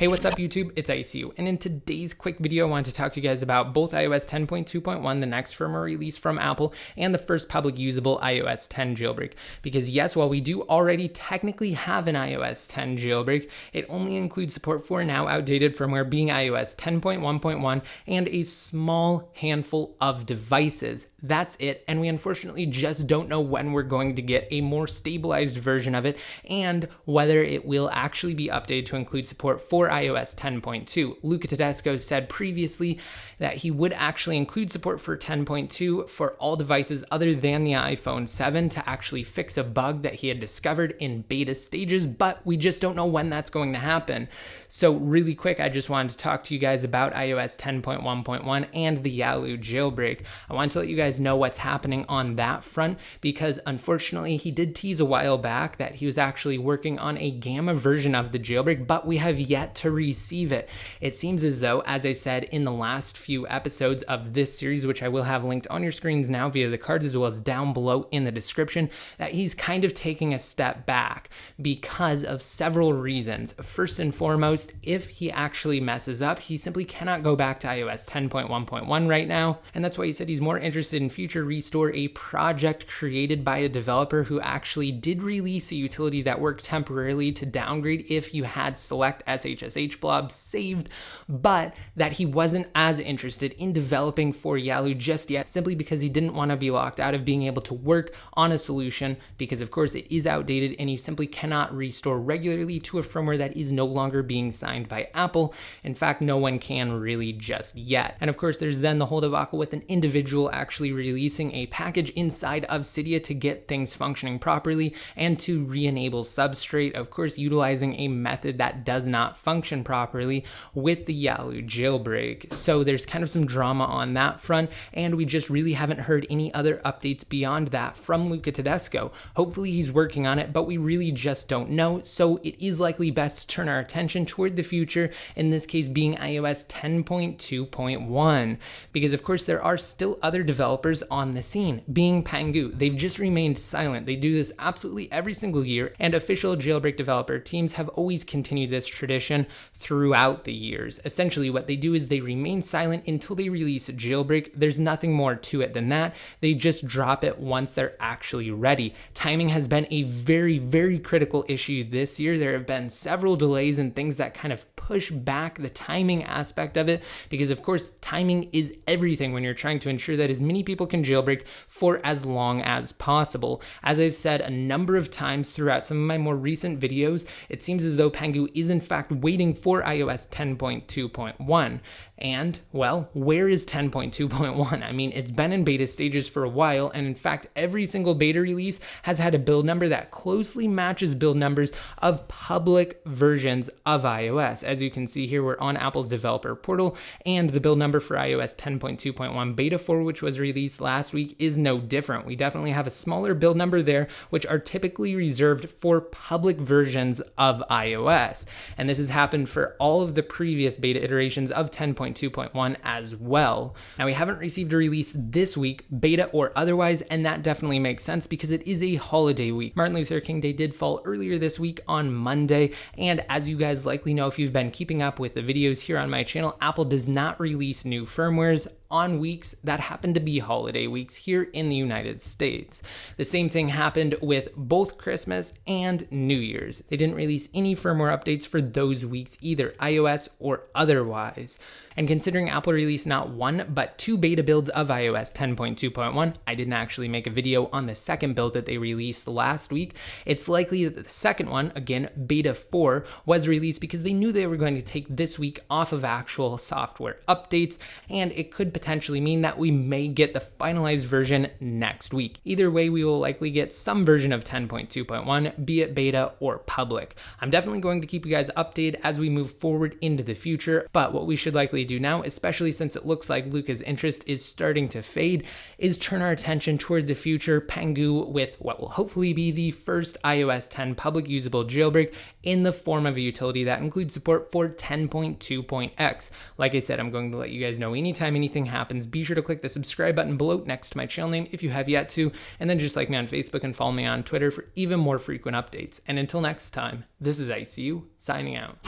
Hey, what's up YouTube? It's ICU, and in today's quick video I wanted to talk to you guys about both iOS 10.2.1, the next firmware release from Apple, and the first public usable iOS 10 jailbreak. Because yes, while we do already technically have an iOS 10 jailbreak, it only includes support for now outdated firmware being iOS 10.1.1 and a small handful of devices. That's it, and we unfortunately just don't know when we're going to get a more stabilized version of it and whether it will actually be updated to include support for iOS 10.2. Luca Tedesco said previously that he would actually include support for 10.2 for all devices other than the iPhone 7 to actually fix a bug that he had discovered in beta stages, but we just don't know when that's going to happen. So really quick, I just wanted to talk to you guys about iOS 10.1.1 and the Yalu jailbreak. I want to let you guys know what's happening on that front because unfortunately he did tease a while back that he was actually working on a gamma version of the jailbreak, but we have yet to receive it. It seems as though, as I said in the last few episodes of this series, which I will have linked on your screens now via the cards as well as down below in the description, that he's kind of taking a step back because of several reasons. First and foremost, if he actually messes up, he simply cannot go back to iOS 10.1.1 right now, and that's why he said he's more interested in future restore, a project created by a developer who actually did release a utility that worked temporarily to downgrade if you had select SHSH blobs saved, but that he wasn't as interested in developing for Yalu just yet, simply because he didn't want to be locked out of being able to work on a solution because of course it is outdated and you simply cannot restore regularly to a firmware that is no longer being signed by Apple. In fact, no one can really just yet. And of course there's then the whole debacle with an individual actually releasing a package inside of Cydia to get things functioning properly and to re-enable Substrate, of course utilizing a method that does not function properly with the Yalu jailbreak. So there's kind of some drama on that front, and we just really haven't heard any other updates beyond that from Luca Tedesco. Hopefully he's working on it, but we really just don't know, so it is likely best to turn our attention toward the future, in this case being iOS 10.2.1, because of course there are still other developers on the scene, being Pangu. They've just remained silent. They do this absolutely every single year, and official jailbreak developer teams have always continued this tradition throughout the years. Essentially what they do is they remain silent until they release a jailbreak. There's nothing more to it than that. They just drop it once they're actually ready. Timing has been a very, very critical issue this year. There have been several delays and things that kind of push back the timing aspect of it, because of course timing is everything when you're trying to ensure that as many people can jailbreak for as long as possible. As I've said a number of times throughout some of my more recent videos, it seems as though Pangu is in fact waiting for iOS 10.2.1. And, well, where is 10.2.1? I mean, it's been in beta stages for a while, and in fact, every single beta release has had a build number that closely matches build numbers of public versions of iOS. As you can see here, we're on Apple's developer portal, and the build number for iOS 10.2.1 Beta 4, which was released last week, is no different. We definitely have a smaller build number there, which are typically reserved for public versions of iOS. And this has happened for all of the previous beta iterations of 10.2.1 as well. Now, we haven't received a release this week, beta or otherwise, and that definitely makes sense because it is a holiday week. Martin Luther King Day did fall earlier this week on Monday, and as you guys likely know if you've been keeping up with the videos here on my channel, Apple does not release new firmwares on weeks that happen to be holiday weeks here in the United States. The same thing happened with both Christmas and New Year's. They didn't release any firmware updates for those weeks either, iOS or otherwise. And considering Apple released not one, but two beta builds of iOS 10.2.1, I didn't actually make a video on the second build that they released last week. It's likely that the second one, again, beta 4, was released because they knew they were going to take this week off of actual software updates, and it could potentially mean that we may get the finalized version next week. Either way, we will likely get some version of 10.2.1, be it beta or public. I'm definitely going to keep you guys updated as we move forward into the future, but what we should likely do now, especially since it looks like Luca's interest is starting to fade, is turn our attention toward the future, Pangu, with what will hopefully be the first iOS 10 public usable jailbreak in the form of a utility that includes support for 10.2.x. Like I said, I'm going to let you guys know anytime anything happens. Be sure to click the subscribe button below next to my channel name if you have yet to, and then just like me on Facebook and follow me on Twitter for even more frequent updates. And until next time, this is ICU signing out.